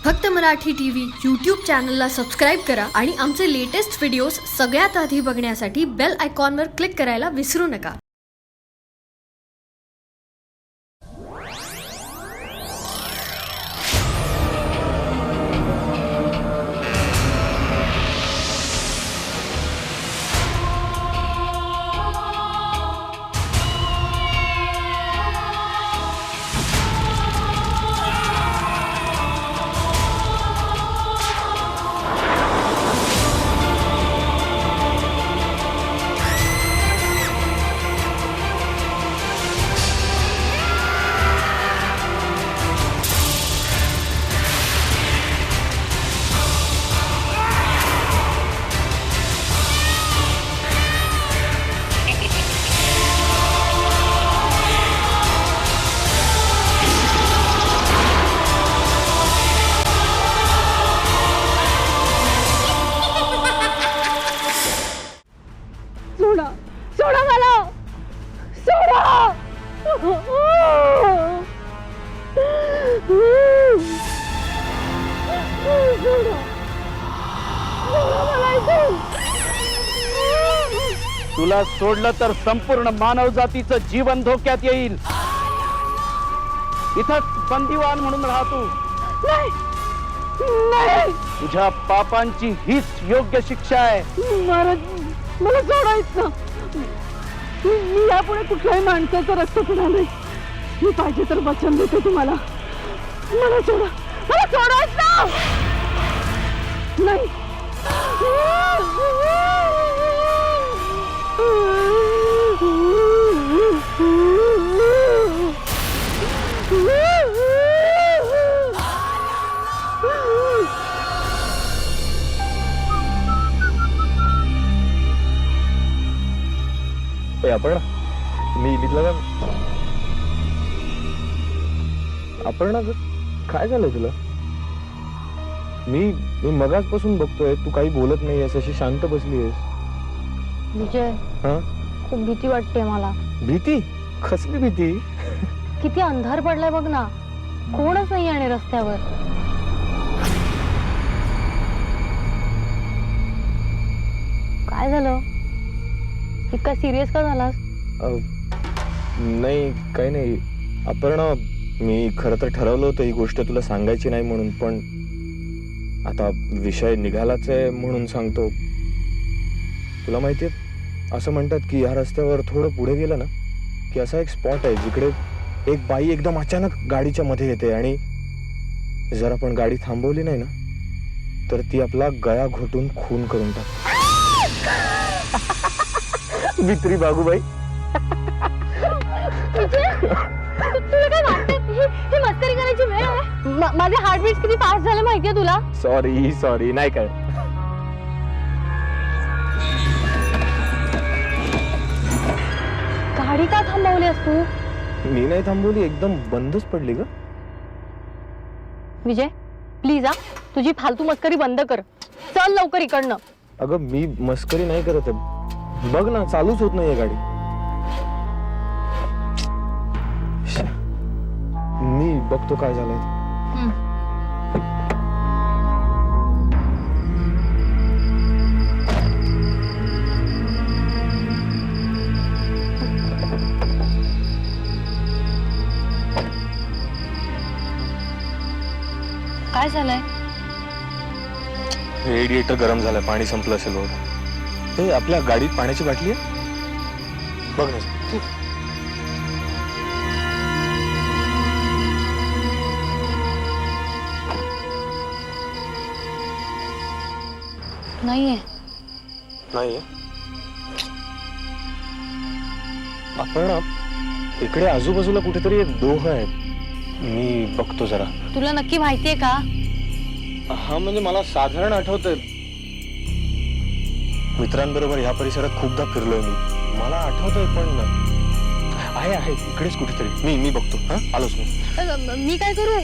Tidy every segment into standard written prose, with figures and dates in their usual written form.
फक्त Marathi TV YouTube चॅनलला subscribe करा आणि आमचे लेटेस्ट व्हिडिओज सगळ्यात आधी बघण्यासाठी बेल आयकॉनवर क्लिक करायला विसरू नका. सोडा मला, सोडा. तुला सोडलं तर संपूर्ण मानव जातीचं जीवन धोक्यात येईल. इथंच बंदिवान म्हणून राहतो. नाही, नाही. तुझ्या पापांची हीच योग्य शिक्षा आहे. मला सोडायचं. मी यापुढे कुठल्याही माणसाचं रक्त पिणार नाही. मी पाहिजे तर वचन देते तुम्हाला. मला सोडा, मला सोडायचं नाही. आपण मी तिथलं आपण काय झालंय तुला? मी मगाचपासून बघतोय तू काही बोलत नाही आहेस, अशी शांत बसली आहेस. विजय, हा, खूप भीती वाटते मला. भीती? कसली भीती? किती अंधार पडलाय बघ ना, कोणच नाही आहे रस्त्यावर. काय झालं? इतका सिरियस का झालास? नाही, काही नाही. अपर्णा, मी खरं तर ठरवलं होतं ही गोष्ट तुला सांगायची नाही म्हणून, पण आता विषय निघालाच आहे म्हणून सांगतो. तुला माहितीये, असं म्हणतात की या रस्त्यावर थोडं पुढे गेलं ना की असा एक स्पॉट आहे जिकडे एक बाई एकदम अचानक गाडीच्या मध्ये येते आणि जर आपण गाडी थांबवली नाही ना तर ती आपला गळा घोटून खून करून टाकते. भित्री बागूबाई. तुला काय वाटतं ही मस्करी करायची वेळ आहे? माझे हार्टबीट किती फास्ट झाले माहितीये तुला? सॉरी नाही काय. गाडी का थांबवलीस तू? मी नाही थांबवली, एकदम बंदच पडली ग. विजय, प्लीज तुझी फालतू मस्करी बंद कर. चल लवकर इकडनं. अगं मी मस्करी नाही करत आहे. बघ ना, चालूच होत नाहीये गाडी. मी बघतो काय झालंय. काय झालंय? रेडिएटर गरम झालंय, पाणी संपलं असेल बघ. हे आपल्या गाडीत पाण्याची बाटली आहे बघ ना. नाहीये. आपण इकडे आजूबाजूला कुठेतरी एक डोह आहे. मी बघतो जरा. तुला नक्की माहितीये का? हा, म्हणजे मला साधारण आठवतंय. मित्रांबरोबर ह्या परिसरात खूपदा फिरलोय मी. मला आठवतंय पण आहे इकडेच कुठेतरी. मी बघतो. हा, आलोच मी. मी काय करू?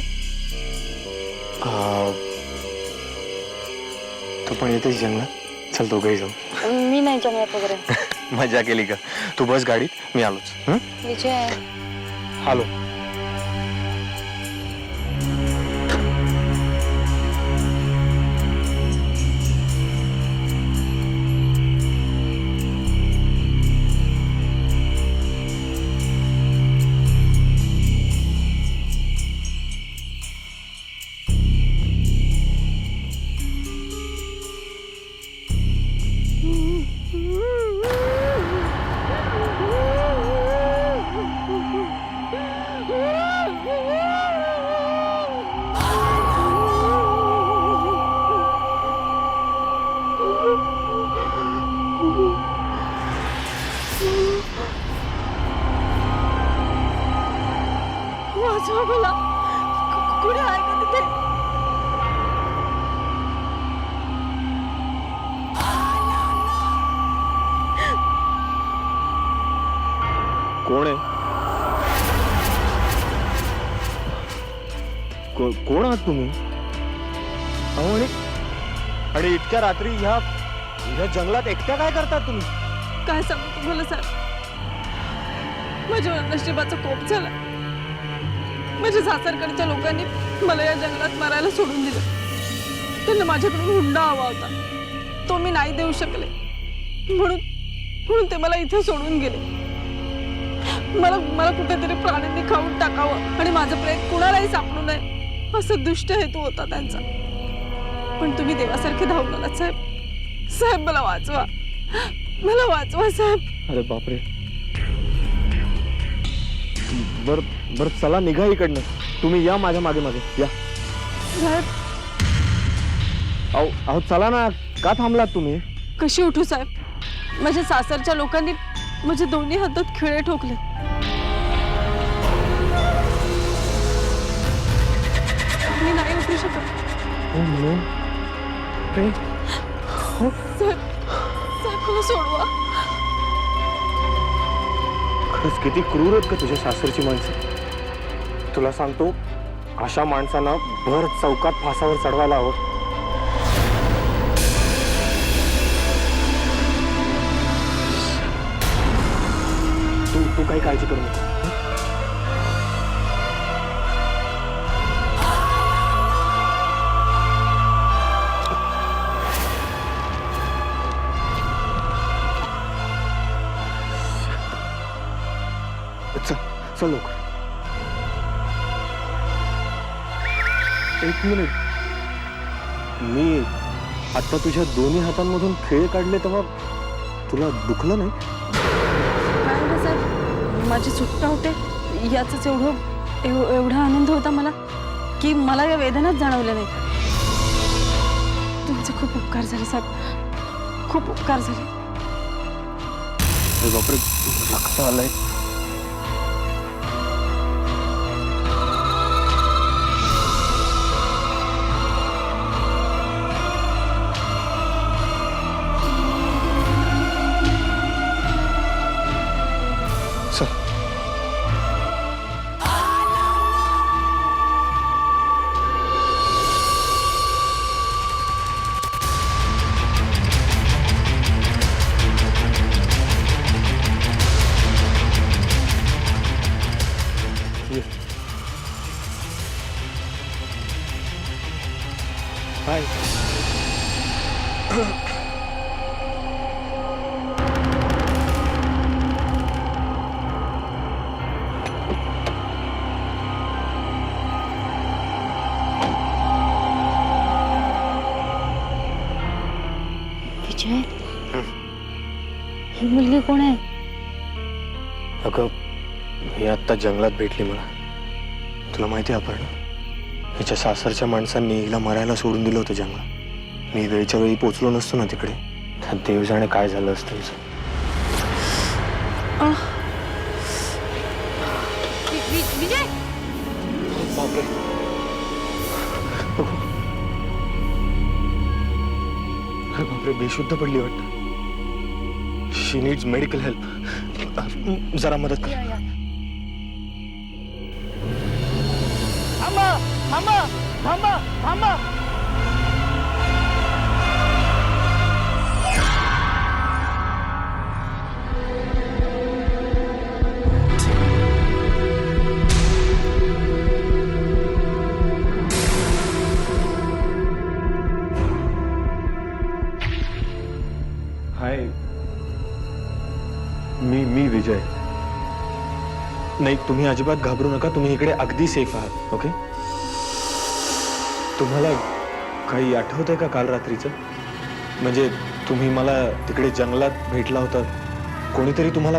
तू पण येतेस जंगलात? चल दोघंही जाऊ. मी नाही जंगलात वगैरे. मजा केली का? तू बस गाडीत, मी आलोच. विजय, आलो. कोण आहे? कोण आहात तुम्ही? अहो, आणि इतक्या रात्री ह्या जंगलात एकट्या काय करतात तुम्ही? काय सांगू तुम्हाला साहेब, माझ्या नशिबाचा कोप झाला. माझ्या सासरकडच्या लोकांनी मला या जंगलात मारायला सोडून दिलं. त्यांना माझ्याकडून हुंडा हवा होता, तो मी नाही देऊ शकले, म्हणून ते मला इथे सोडून गेले. मला कुठेतरी प्राण्यांनी खाऊन टाकावं आणि माझं प्रेत कुणालाही सापडू नये असं दुष्ट हेतू होता त्यांचा. पण तुम्ही देवासारखे धावून आलात साहेब. साहेब मला वाचवा, मला वाचवा साहेब. अरे बापरे. बर चला निघा इकडनं. तुम्ही या माझ्या मागे मागे या. साहेब अहो चला ना. का थांबलात तुम्ही? कशी उठू साहेब? माझ्या सासरच्या लोकांनी माझे दोन्ही हातात खिळे ठोकले. मी नाही उठू शकत. साहेब मला सोडवा. खरंच किती क्रूर आहेत का तुझ्या सासरची माणसं. तुला सांगतो, अशा माणसांना भर चौकात फासावर चढवायला हवं. तू काही काळजी करू नको. चल लवकर. एक मिनिट. मी आता तुझ्या दोन्ही हातांमधून खिळे काढले तेव्हा तुला दुखलं नाही? काय होतं साहेब, माझी सुटका होते याच एवढा आनंद होता मला की मला या वेदनाच जाणवल्या नाही. तुमचे खूप उपकार झाले साहेब, खूप उपकार झाले. बापरे, रक्त आलंय. हाय. विजय, ही मुलगी कोण आहे? अगं, ही आत्ता जंगलात भेटली मला. तुला माहिती आहे आपण हिच्या सासरच्या माणसांनी हिला मारायला सोडून दिलं होतं जंगलात. मी वेळच्या वेळी पोचलो नसतो ना तिकडे, देव जाणे काय झालं असतं हिचं. विजय, बापरे. अरे बापरे, बेशुद्ध पडली वाटतं. शी नीड्स मेडिकल हेल्प. जरा मदत कर. थांबा थांबा थांबा थांबा. हाय, मी विजय. नाही, तुम्ही अजिबात घाबरू नका. तुम्ही इकडे अगदी सेफ आहात. ओके. तुम्हाला काही आठवतंय का काल रात्रीचं? म्हणजे तुम्ही मला तिकडे जंगलात भेटला होता, कोणीतरी तुम्हाला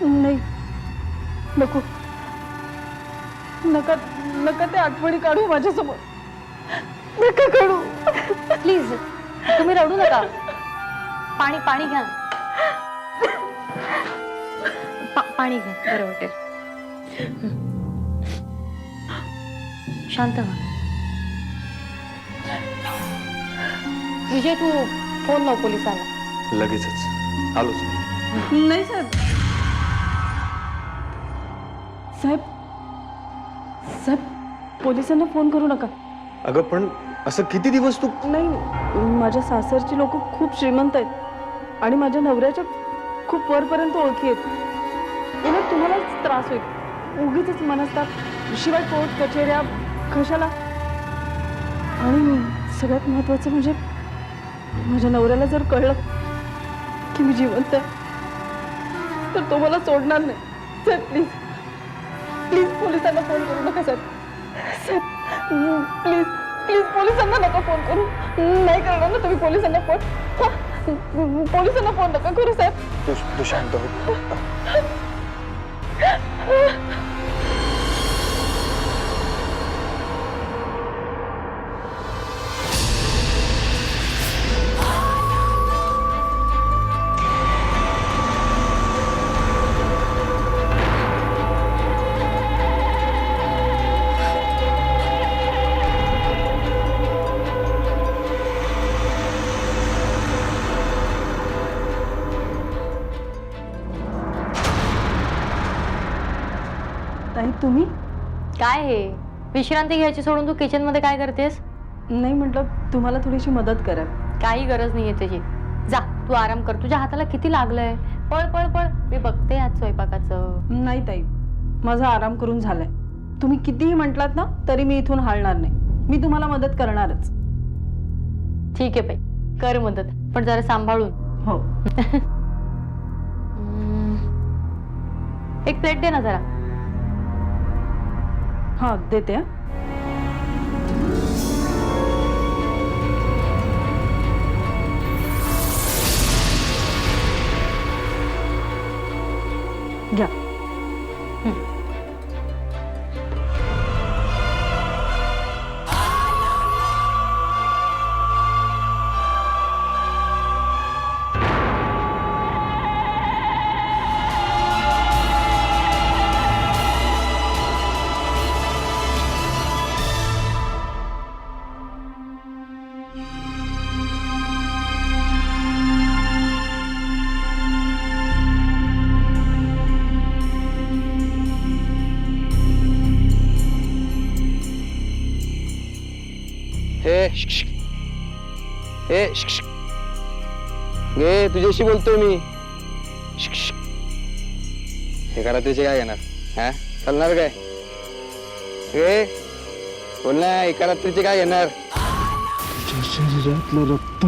नाही, नको नका नका ते आठवणी काढू माझ्यासमोर. नका काढू प्लीज. तुम्ही रडू नका. पाणी घ्या. पाणी घ्या, बरं वाटेल. शांत व्हा. विजय, तू फोन लाव पोलिसांना. लगेचच आलोच. नाही साहेब, साहेब साहेब पोलिसांना फोन करू नका. अगं पण असं किती दिवस तू नाही, माझ्या सासरची लोक खूप श्रीमंत आहेत आणि माझ्या नवऱ्याच्या खूप वरपर्यंत ओळखी आहेत. उलट तुम्हालाच त्रास होईल, उगीच मनस्ताप, शिवाय कोर्ट कचेऱ्या कशाला. आणि सगळ्यात महत्त्वाचं म्हणजे माझ्या नवऱ्याला जर कळलं की मी जिवंत आहे तर तो मला सोडणार नाही. साहेब प्लीज प्लीज पोलिसांना फोन करू नका साहेब. साहेब प्लीज प्लीज पोलिसांना नका फोन करू. नाही करणार ना तुम्ही पोलिसांना फोन. पोलिसांना फोन नका करू साहेब. तू शांत हो. ताई तुम्ही? काय हे विश्रांती घ्यायची सोडून तू किचन मध्ये काय करतेस? नाही, म्हटलं तुम्हाला थोडीशी मदत करा. काही गरज नाहीये त्याची. जा तू आराम कर, तुझ्या हाताला किती लागलंय. पळ पळ पळ, मी बघते आज स्वयंपाकाचं. नाही ताई, माझा आराम करून झालाय. तुम्ही कितीही म्हटलात ना तरी मी इथून हलणार नाही. मी तुम्हाला मदत करणारच. ठीक आहे बाई, कर मदत, पण जरा सांभाळून. हो. एक प्लेट दे ना जरा. हा देते. हा घ्या. हे तुझ्याशी बोलतोय मी. हे करा तुझे काय येणार? हा चालणार काय? हे बोल ना, एका रात्रीचे काय येणार? शरीरातलं रक्त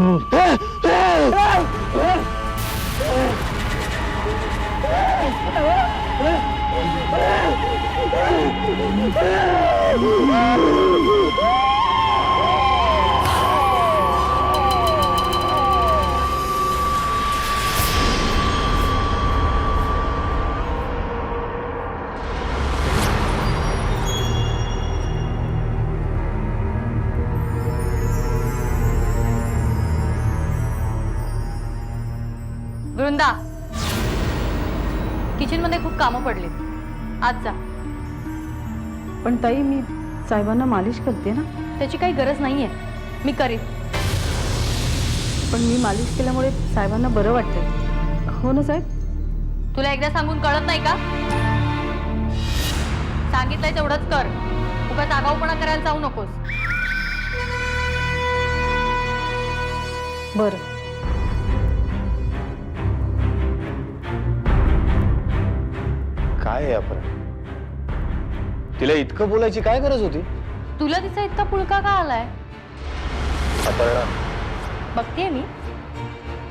वृंदा, किचन मध्ये खूप कामं पडली, आज जा. पण ताई मी साहेबांना मालिश करते ना. त्याची काही गरज नाहीये, मी करीन. पण मी मालिश केल्यामुळे साहेबांना बरं वाटतंय. हो ना साहेब? तुला एकदा सांगून कळत नाही का? सांगितलंय तेवढंच कर, उगाच आगाऊपणा करायला जाऊ नकोस. बरं. काय आहे आपण? तिला इतकं बोलायची काय गरज होती? तुला तिचा इतका पुळका का आलाय? अपर्णा, बघतेय मी,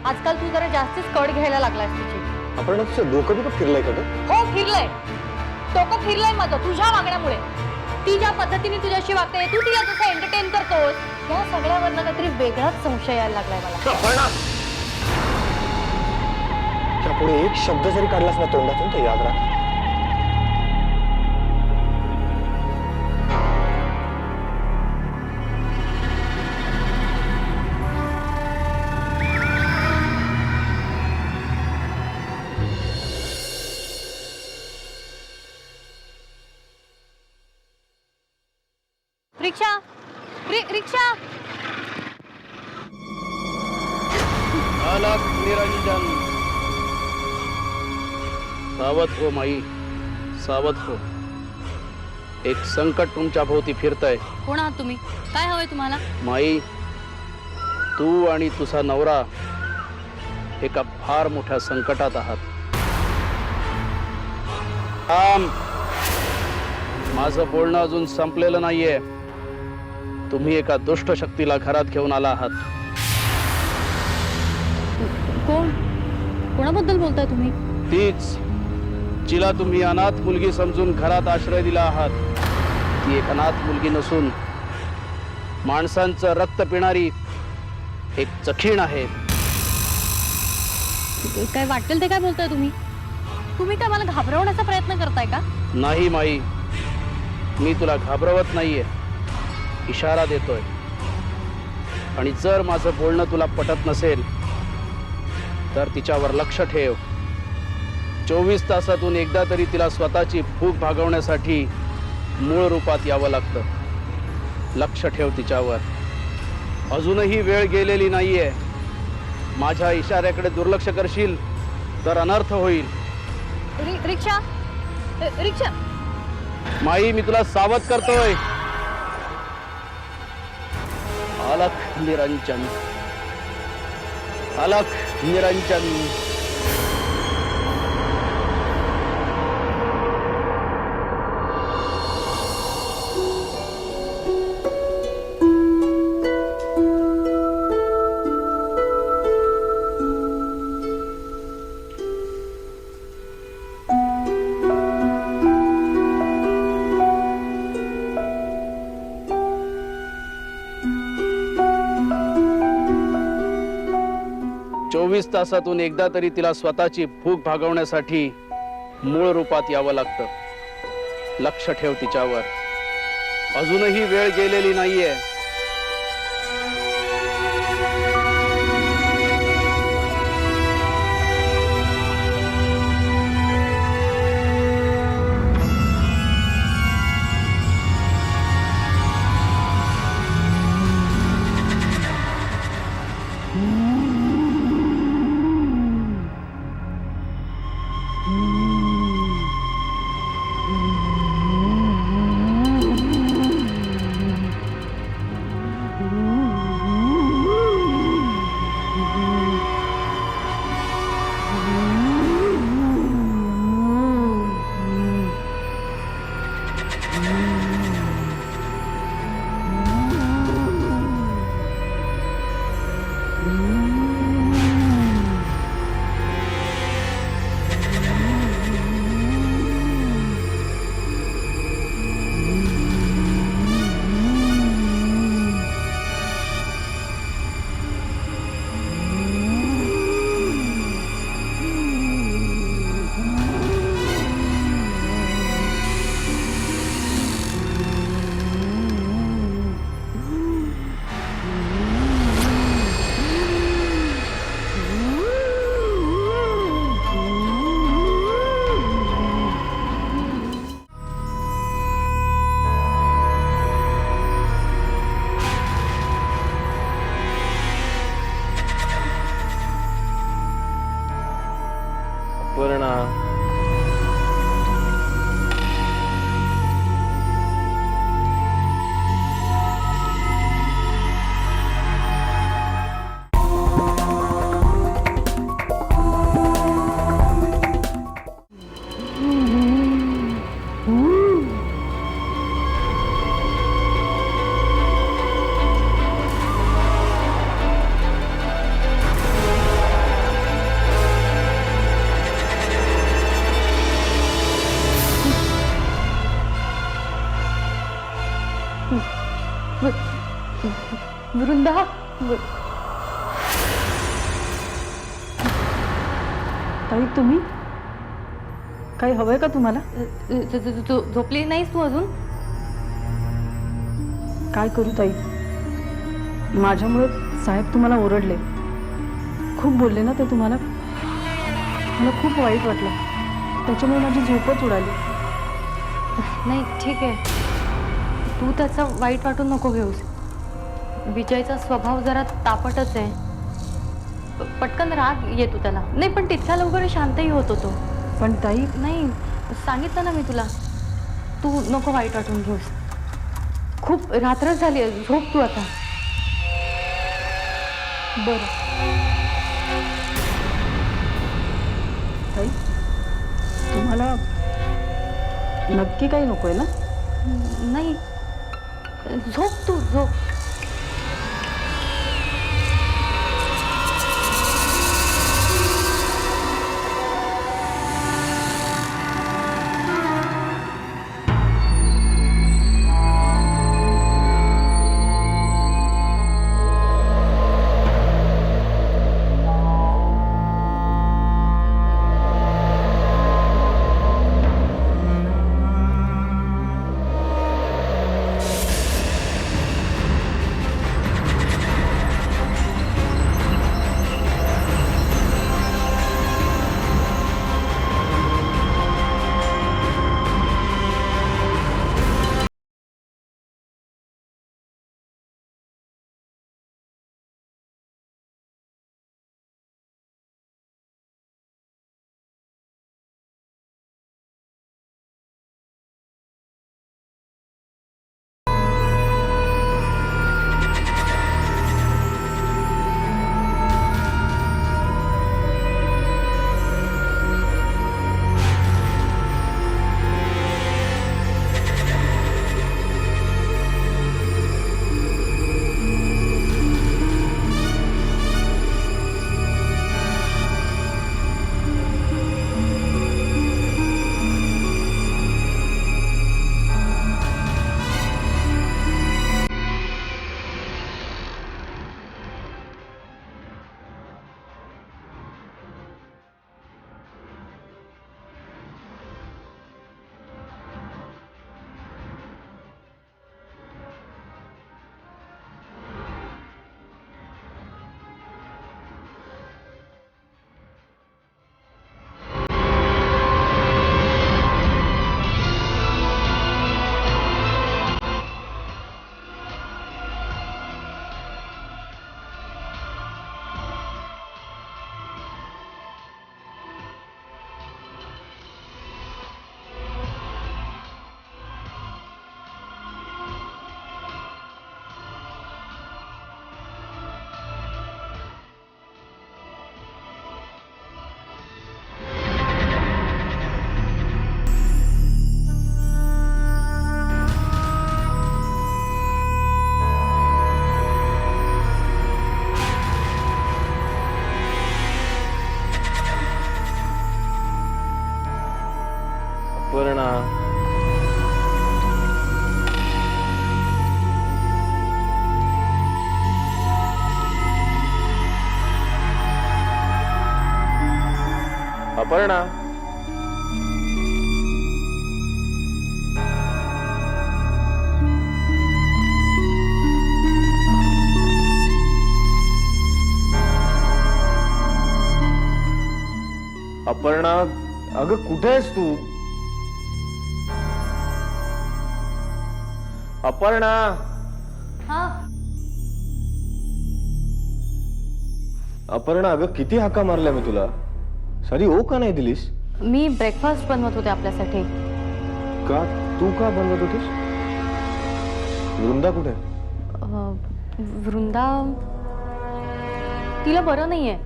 आजकाल तू जरा जास्तीच कड घ्यायला लागलायस तिची. अपर्णा तुझं डोकं बिकं फिरलंय का ग? हो फिरलंय, डोकं फिरलंय माझं तुझ्या वागण्यामुळे. ती ज्या पद्धतीने तुझ्याशी वागते, तू तिला जसं एंटरटेन करतोस, या सगळ्यावरनं काहीतरी वेगळाच संशय यायला लागलाय मला. अपर्णा, त्यापुढे एक शब्द जरी काढलास ना तोंडातून तर याद राख, रिक्षा, रिक्षा. अलग निरंजन. सावध हो माई, सावध हो. एक संकट तुमच्या भोवती फिरतय. कोण आहात तुम्ही? काय हवंय तुम्हाला? माई, तू आणि तुझा नवरा एका फार मोठ्या संकटात आहात. माझं बोलणं अजून संपलेलं नाहीये. तुम्ही एका दुष्ट शक्तीला घरात घेऊन आला आहात. कोण? कोणाबद्दल बोलताय तुम्ही? तीच जिला तुम्ही अनाथ मुलगी समजून घरात आश्रय दिला आहात. ती एक अनाथ मुलगी नसून माणसांचं रक्त पिणारी एक चखीण आहे. काय वाटेल ते काय बोलताय तुम्ही? तुम्ही काय मला घाबरवण्याचा प्रयत्न करताय का? नाही माई, मी तुला घाबरवत नाहीये, इशारा देतोय. आणि जर माझं बोलणं तुला पटत नसेल तर तिच्यावर लक्ष ठेव. 24 तासातून एकदा तरी तिला स्वतःची भूक भागवण्यासाठी मूळ रूपात यावं लागतं. लक्ष ठेव तिच्यावर. अजूनही वेळ गेलेली नाहीये. माझ्या इशाऱ्याकडे दुर्लक्ष करशील तर अनर्थ होईल. रिक्षा रिक्षा. माई, मी तुला सावध करतोय. अलख निरंजन, अलख निरंजन. चोवीस तासातून एकदा तरी तिला स्वतःची भूक भागवण्यासाठी मूळ रूपात यावं लागतं. लक्ष ठेव तिच्यावर. अजूनही वेळ गेलेली नाहीये. अपर्णा, वृंदा. ताई, तुम्ही काही हवंय का तुम्हाला? झोपली नाहीस तू अजून? काय करू ताई, माझ्यामुळे साहेब तुम्हाला ओरडले, खूप बोलले ना ते तुम्हाला. मला खूप वाईट वाटलं, त्याच्यामुळे माझी झोपच उडाली. नाही ठीक आहे, तू त्याचा वाईट वाटून नको घेऊस. विजयचा स्वभाव जरा तापटच आहे. पटकन राग येतो त्याला. नाही पण तितक्या लवकर शांतही होतो तो. पण ताई, नाही सांगितलं ना मी तुला. तू नको वाईट वाटून घेऊस. खूप रात्र झाली आहे, झोप तू आता. बरं ताई, तुम्हाला नक्की काही नकोय ना? नाही, झोप तू, झोप. अपर्णा, अपर्णा, अपर्णा, अगं कुठे आहेस तू? अपर्णा, हा, अपर्णा, अगं किती हाका मारल्या मी तुला. साधी ओ का नाही दिलीस? मी ब्रेकफास्ट बनवत होते आपल्यासाठी. का? तू का बनवत होतीस? वृंदा कुठे? वृंदा, तिला बरं नाहीये,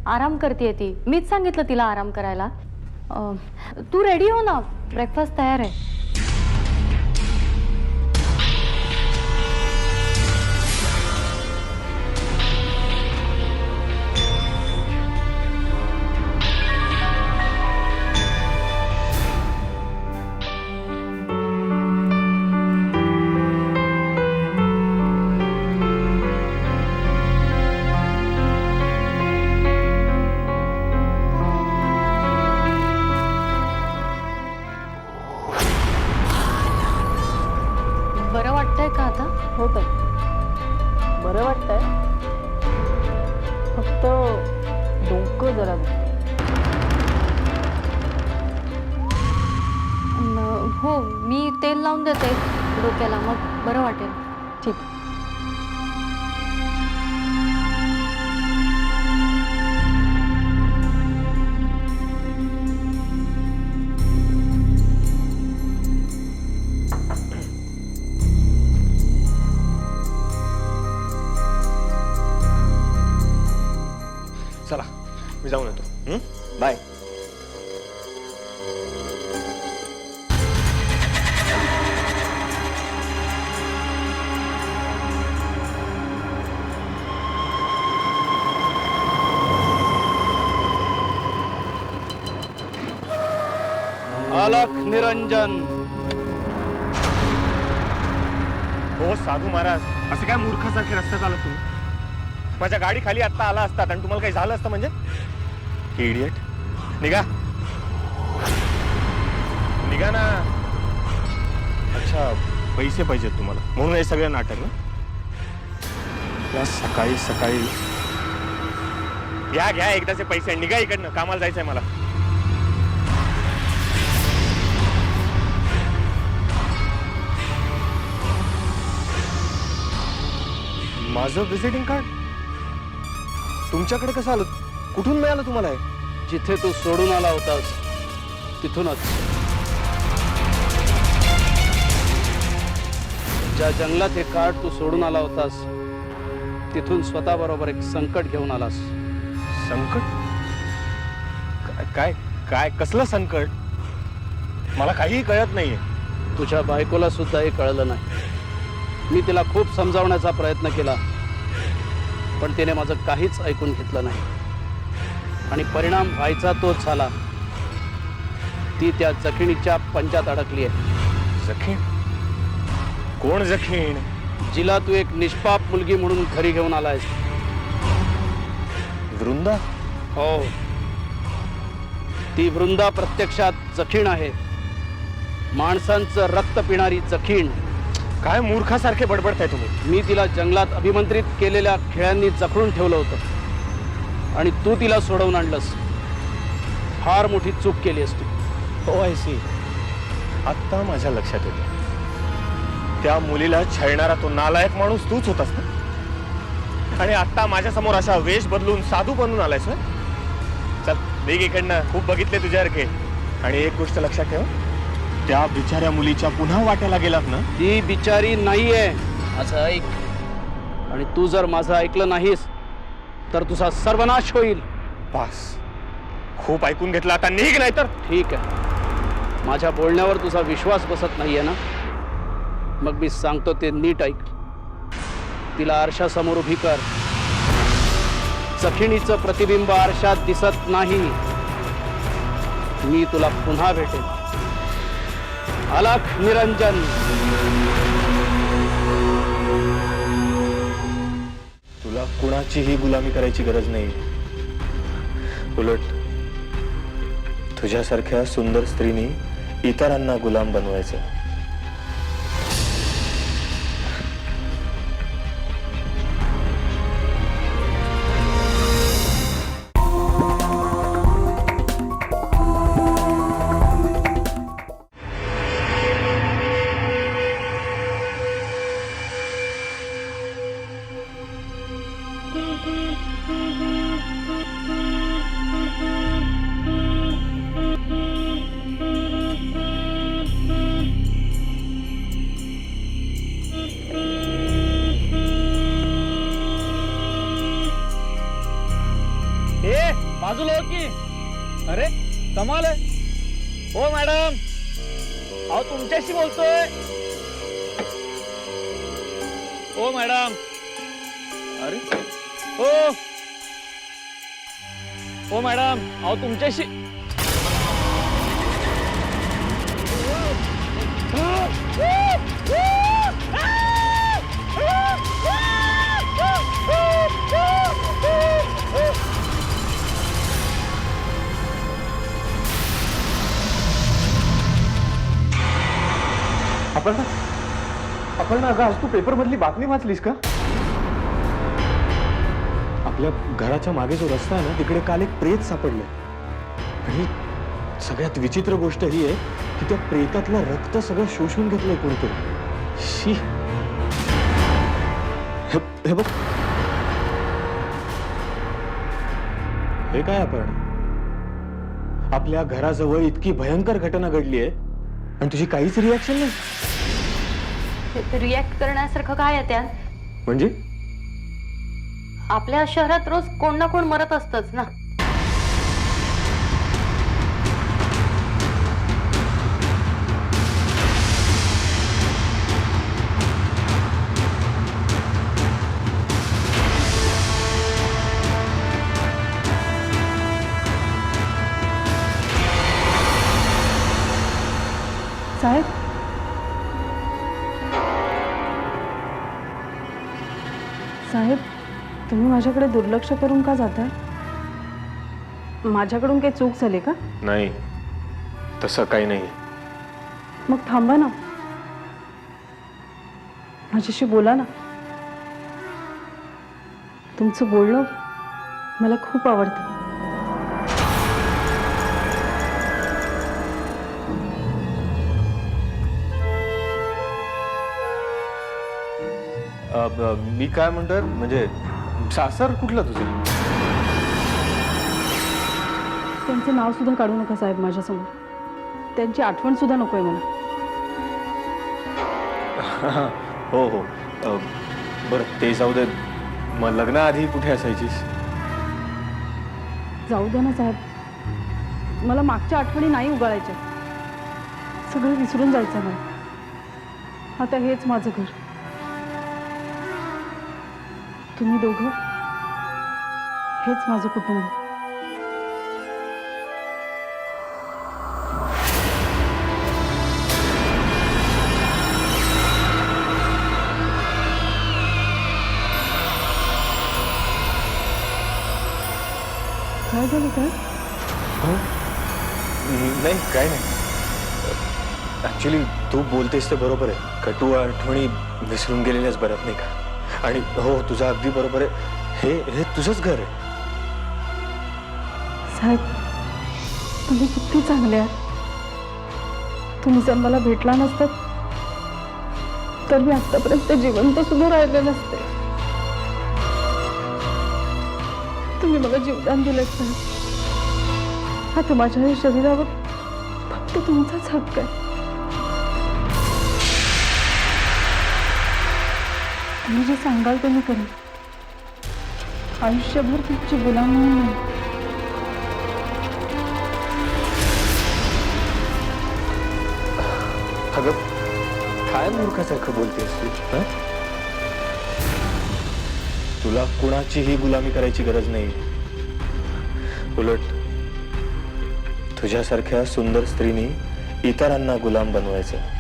आराम करते ती. मीच सांगितलं तिला आराम करायला. तू रेडी हो ना, ब्रेकफास्ट तयार आहे. बरं वाटतंय का आता? हो ताई, बरं वाटतंय. फक्त डोकं जरा हो, मी तेल लावून देते डोक्याला, मग बरं वाटेल. ठीक. जाऊन येतो. बाय. अलख निरंजन. हो साधू महाराज, असं काय मूर्खासारखे रस्त्यात आलात तुम्ही? माझ्या गाडी खाली आत्ता आला असतात आणि तुम्हाला काही झालं असतं म्हणजे? इडियट, निघा निघा ना. अच्छा, पैसे पाहिजेत तुम्हाला म्हणून हे सगळं नाटक ना? या सकाळी सकाळी घ्या एकदाचे पैसे आणि निघा इकडनं, कामाला जायचंय मला. माझं व्हिजिटिंग कार्ड तुमच्याकडे कसं आलं? कुठून मिळालं तुम्हाला हे? जिथे तू सोडून आला होतास तिथूनच. ज्या जंगलात हे कार्ड तू सोडून आला होतास तिथून स्वतःबरोबर एक संकट घेऊन आलास. संकट? काय काय कसलं संकट? मला काहीही कळत नाहीये. तुझ्या बायकोला सुद्धा हे कळलं नाही. मी तिला खूप समजावण्याचा प्रयत्न केला पण तिने माझं काहीच ऐकून घेतलं नाही आणि परिणाम व्हायचा तोच झाला. ती त्या जखिणीच्या पंजात अडकली आहे. जखीण? कोण जखीण? जिला तू एक निष्पाप मुलगी म्हणून घरी घेऊन आलायस. वृंदा? हो, ती वृंदा प्रत्यक्षात जखीण आहे. माणसांचं रक्त पिणारी जखीण. काय मूर्खासारखे बडबडताय तुम्ही? मी तिला जंगलात अभिमंत्रित केलेल्या खेळांनी जखडून ठेवलं होतं आणि तू तिला सोडवून आणलंस. फार मोठी चूक केली आहेस तू. हो, आय सी. आत्ता माझ्या लक्षात येतं. त्या मुलीला छळणारा तो नालायक माणूस तूच होतास ना? आणि आत्ता माझ्या समोर असा वेश बदलून साधू बनून आलायस? चल निघ इकडनं, खूप बघितले तुझ्यासारखे. आणि एक गोष्ट लक्षात ठेव, त्या बिचाऱ्या मुलीच्या पुन्हा वाट्याला गेलात ना? ती बिचारी नाहीये असं ऐक. आणि तू जर माझं ऐकलं नाहीस तर तुझा सर्वनाश होईल. पास, खूप ऐकून घेतलं, आता निघ नाही तर. ठीक आहे, माझ्या बोलण्यावर तुझा विश्वास बसत नाहीये ना? मग मी सांगतो ते नीट ऐक. तिला आरशासमोर उभी कर. जखिणीचं प्रतिबिंब आरशात दिसत नाही. मी तुला पुन्हा भेटेन. अलख निरंजन. तुला कुणाचीही गुलामी करायची गरज नाही. उलट तुझ्यासारख्या सुंदर स्त्रीनी इतरांना गुलाम बनवायचं. बाजूला हो की. अरे कमाल आहे. हो मॅडम, अहो तुमच्याशी बोलतोय. हो मॅडम. अरे हो हो मॅडम, अहो तुमच्याशी. आपण अगं आज तू पेपर मधली बातमी वाचलीस का? आपल्या घराच्या मागे जो रस्ता आहे ना, तिकडे काल एक प्रेत सापडले. आणि सगळ्यात विचित्र गोष्ट ही आहे की त्या प्रेतातलं रक्त सगळं शोषून घेतलंय कोणीतरी. शी. हे बघ, हे काय? आपण आपल्या घराजवळ इतकी भयंकर घटना घडली आहे आणि तुझी काहीच रिॲक्शन नाही. रिॲक्ट करण्यासारखं काय आहे त्यात? म्हणजे आपल्या शहरात रोज कोण ना कोण मरत असतच ना. साहेब, तुम्ही माझ्याकडे दुर्लक्ष करून का जाताय? माझ्याकडून काही चूक झाली का? नाही, तसं काही नाही. मग थांबा ना, माझ्याशी बोला ना. तुमचं बोलणं मला खूप आवडतं. मी काय म्हणतोय, म्हणजे सासर कुठलं तुझं? त्यांचं नाव सुद्धा काढू नका साहेब माझ्यासमोर. त्यांची आठवण सुद्धा नकोय मला. हो हो, बरं ते जाऊ दे. मग लग्नाआधी कुठे असायचीस? जाऊ द्या ना साहेब, मला मागच्या आठवणी नाही उगाळायच्या. सगळं विसरून जायचं मला. आता हेच माझं घर. तुम्ही दोघं, हेच माझं कुटुंब. काय झालं काय? नाही, काय नाही. ऍक्च्युली तू बोलतेस ते बरोबर आहे. कटू आठवणी विसरून गेलेल्याच बऱ्यात, नाही का? आणि हो, तुझं अगदी बरोबर आहे. हे तुझंच घर आहे. साहेब, तुम्ही किती चांगले आहात. तुम्ही जर मला भेटला नसतात तर मी आतापर्यंत जिवंत सुद्धा राहिले नसते. तुम्ही मला जीवदान दिलं साहेब. आता माझ्या या शरीरावर फक्त तुमचाच हक्क आहे. तुम्ही जे सांगाल ते मी करेन. आयुष्यभर तुमची गुलाम म्हणून नाही. अगं, काय मूर्खासारखं बोलतेस तू? हं? तुला कुणाचीही गुलामी करायची गरज नाही. उलट तुझ्यासारख्या सुंदर स्त्रीनी इतरांना गुलाम बनवायचं.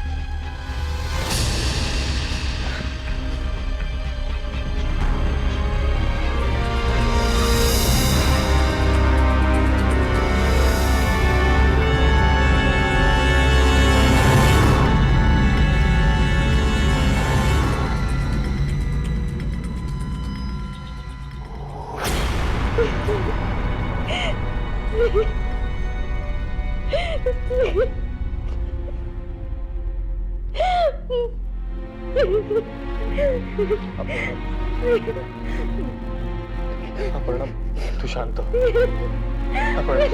अपर्णा, तू शांत हो. अपर्णा,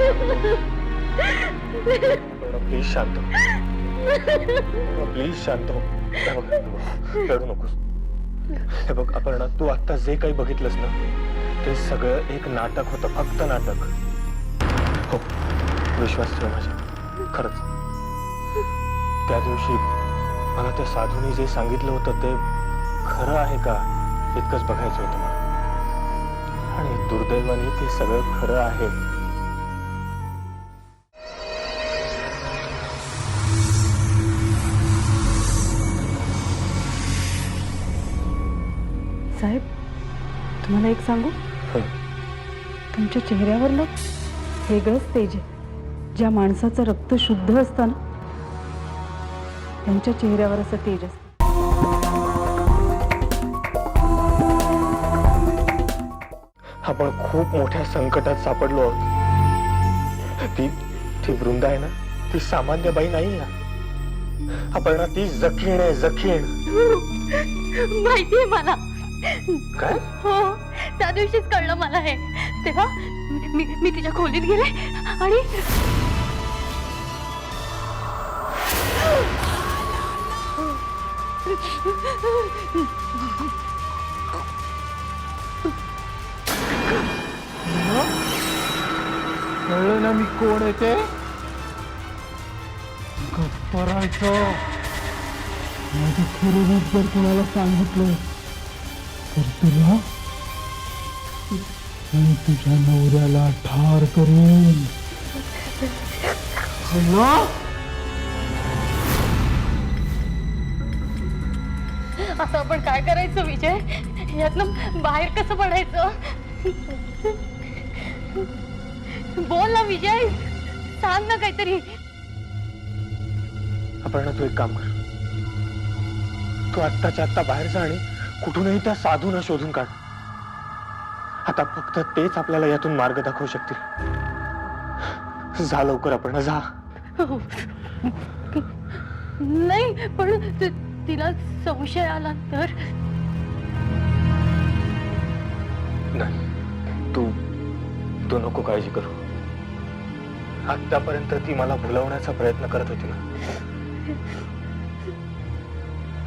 प्लीज शांत हो. प्लीज शांत हो. हे बघ, रडू नकोस. हे बघ अपर्णा, तू आता जे काही बघितलंस ना, ते सगळं एक नाटक होतं, फक्त नाटक. हो, विश्वास ठेव माझ्या. खरंच त्या दिवशी मला त्या साधूने जे सांगितलं होतं ते खरं आहे का इतकंच बघायचं होतं मला. आणि दुर्दैवाने ते सगळं खरं आहे. साहेब, तुम्हाला एक सांगू? तुमच्या चेहऱ्यावर ना वेगळंच तेज आहे. ज्या माणसाचं रक्त शुद्ध असतं ना, त्यांच्या चेहऱ्यावर असं तेज असतं. आपण खूप मोठ्या संकटात सापडलो आहोत. ती वृंदा आहे ना, ती सामान्य बाई नाही ना. आपण ती जखीण आहे, जखीण. माहितीये मला. काय? हो, त्या दिवशीच कळलं मला हे. तेव्हा मी तिच्या खोलीत गेले आणि कळलं ना मी कोण येते. गप्परायचं. माझं खरं रूप जर कोणाला सांगितलं तर तुला आणि तुझ्या नवऱ्याला ठार करेन. असं आपण काय करायचं विजय? यातनं बाहेर कसं पडायचं? बोल ना विजय, सांग ना काहीतरी. अपर्णा तू एक काम कर, तू आत्ताच्या आत्ता बाहेर जा आणि कुठूनही त्या साधूंना शोधून काढ. आता फक्त तेच आपल्याला यातून मार्ग दाखवू शकतील. जा लवकर अपर्णा, जा. नाही पण तिला संशय आला तर? नाही, तू तू नको काळजी करू. आतापर्यंत ती मला भुलवण्याचा प्रयत्न करत होती ना,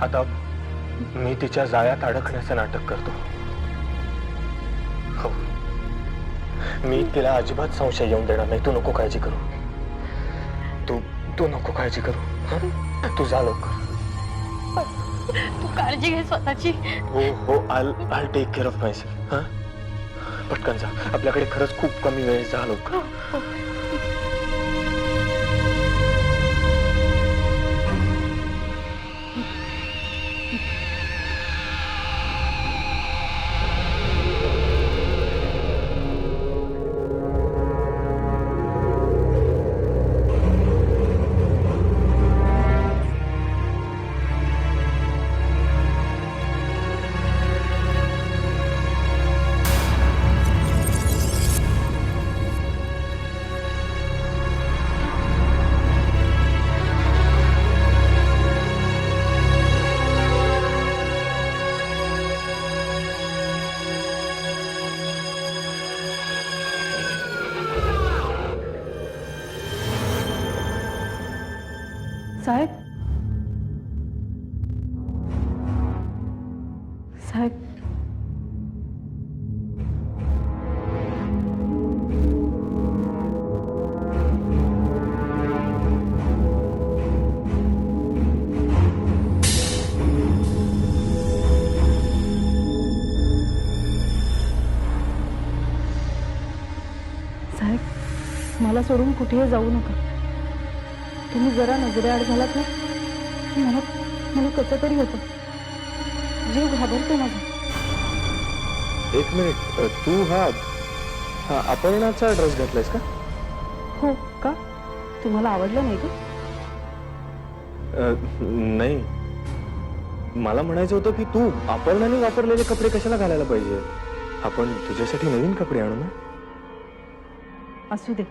आता मी तिच्या जाळ्यात अडकण्याचं नाटक करतो. हो, मी तिला अजिबात संशय येऊन देणार नाही. तू नको काळजी करू. तू नको काळजी करू. तू जा लवकर. तू काळजी घे स्वतःची. हो हो, I'll take care of myself. हा, पटकन जा. आपल्याकडे खरंच खूप कमी वेळ. जा लवकर. साहेब, साहेब, साहेब, मला सोडून कुठेही जाऊ नका. तुम्ही जरा नजरेआड झालात ना, मला मला कसं तरी होतं. जीव घाबरतो माझा. एक मिनिट, तू हा अपर्णाचा ड्रेस घातलायस का? हो का? तुम्हाला आवडलं नाही का? नाही, मला म्हणायचं होतं की तू अपर्णाने वापरलेले कपडे कशाला घालायला पाहिजे. आपण तुझ्यासाठी नवीन कपडे आणू ना. असू दे,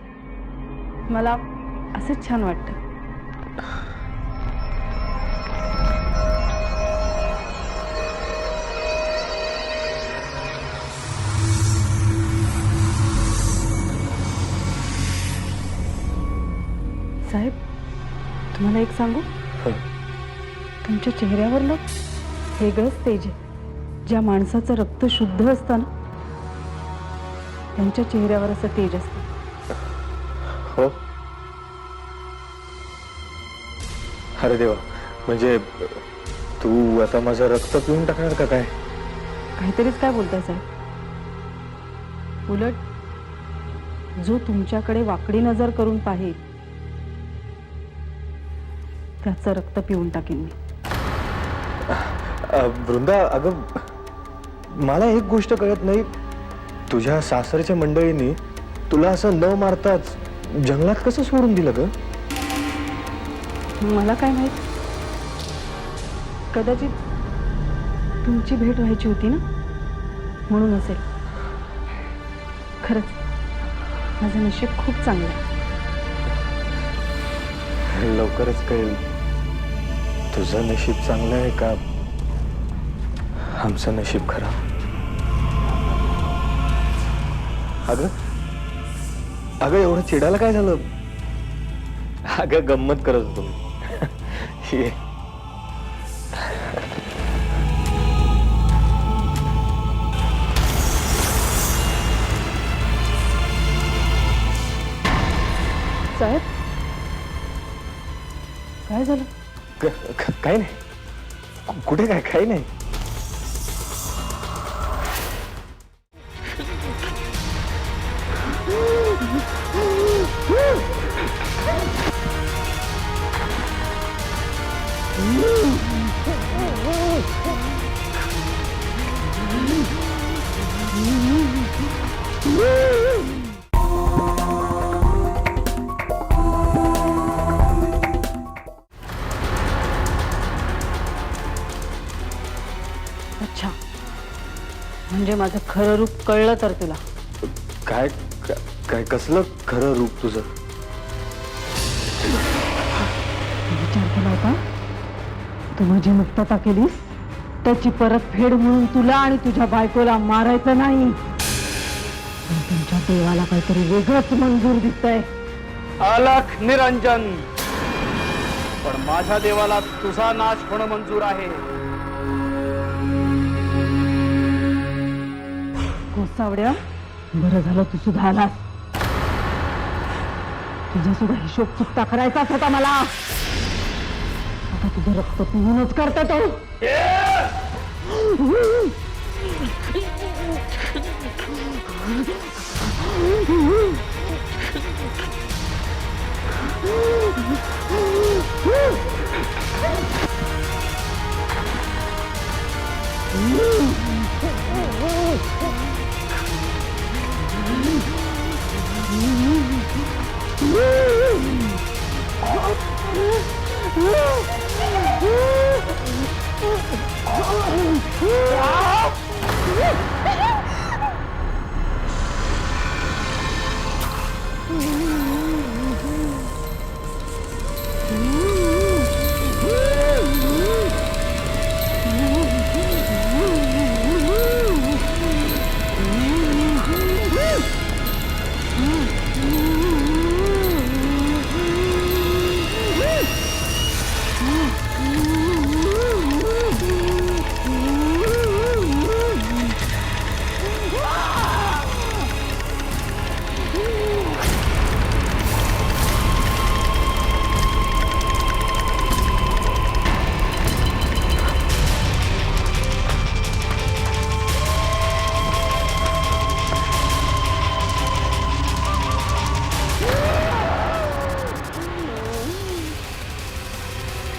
मला असंच छान वाटतं. साहेब, तुम्हाला एक सांगू? तुमच्या चेहऱ्यावर ना वेगळंच तेज आहे. ज्या माणसाचं रक्त शुद्ध असतं ना, त्यांच्या चेहऱ्यावर असं तेज असतं. हो, अरे देवा, म्हणजे तू आता माझं रक्त पिऊन टाकणार का काय? काहीतरीच काय बोलताय साहेब. उलट जो तुमच्याकडे वाकडी नजर करून पाहिल त्याचं रक्त पिऊन टाकेन मी. वृंदा, अगं मला एक गोष्ट कळत नाही, तुझ्या सासरच्या मंडळींनी तुला असं न मारताच जंगलात कसं सोडून दिलं ग? मला काय माहित, कदाचित तुमची भेट व्हायची होती ना, म्हणून असेल. खरंच माझं नशीब खूप चांगलं आहे. लवकरच कळेल तुझं नशीब चांगलं आहे का आमचं नशीब खराब. अगं अगं एवढं चिडायला काय झालं? अगं गंमत करत होतो मी. ये. साहेब, काय झालं? काय नाही, कुठे काय, काही नाही. म्हणजे माझं खरं रूप कळलं तर तुला. काय काय कसलं खरं रूप तुझं? विचार केला होता तू माझी मुक्तता केलीस त्याची परतफेड म्हणून तुला आणि तुझ्या बायकोला मारायचं नाही. पण तुमच्या देवाला काहीतरी वेगळंच मंजूर दिसतंय. अलख निरंजन, पण माझ्या देवाला तुझा नाश होणं मंजूर आहे. कोसावड्या, बरं झालं तू सुद्धा आलास. तुझा सुद्धा हिशोब चुकता करायचाच होता मला. आता तुझं रक्त पिऊनच करते तो.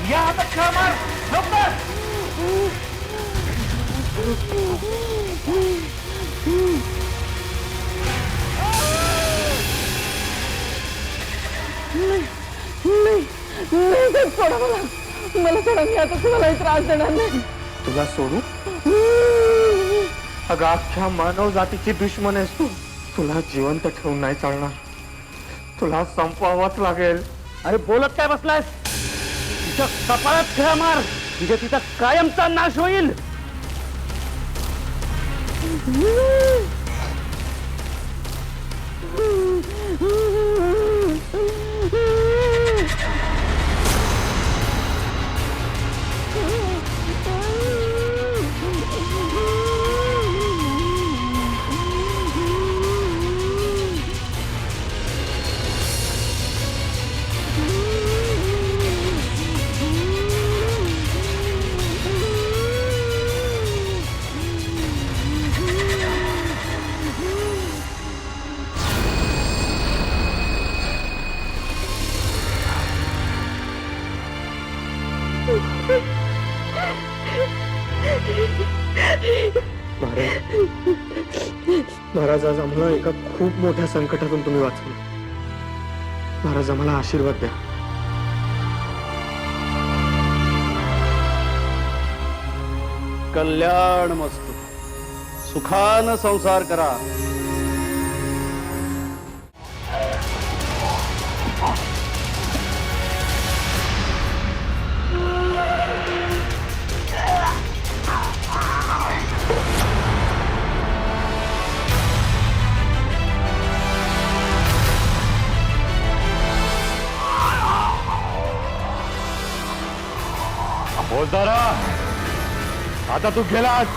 या हातात खेळ मार लवकर. सोडा मला सोडा. मी आता तुम्हालाही त्रास देणार नाही. तुला सोडू? अगं अख्ख्या मानव जातीची दुश्मन आहेस तू. तुला जिवंत ठेवून नाही चालणार. तुला संपवावंच लागेल. अरे बोलत काय बसलायस? तिच्या कपाळात खेळ मार, म्हणजे तिचा कायमचा नाश होईल. महाराज, आज आम्हाला एका खूप मोठ्या संकटातून तुम्ही वाचवलं. महाराज, आम्हाला आशीर्वाद द्या. कल्याण मस्तु. सुखानं संसार करा. आता तू गेलास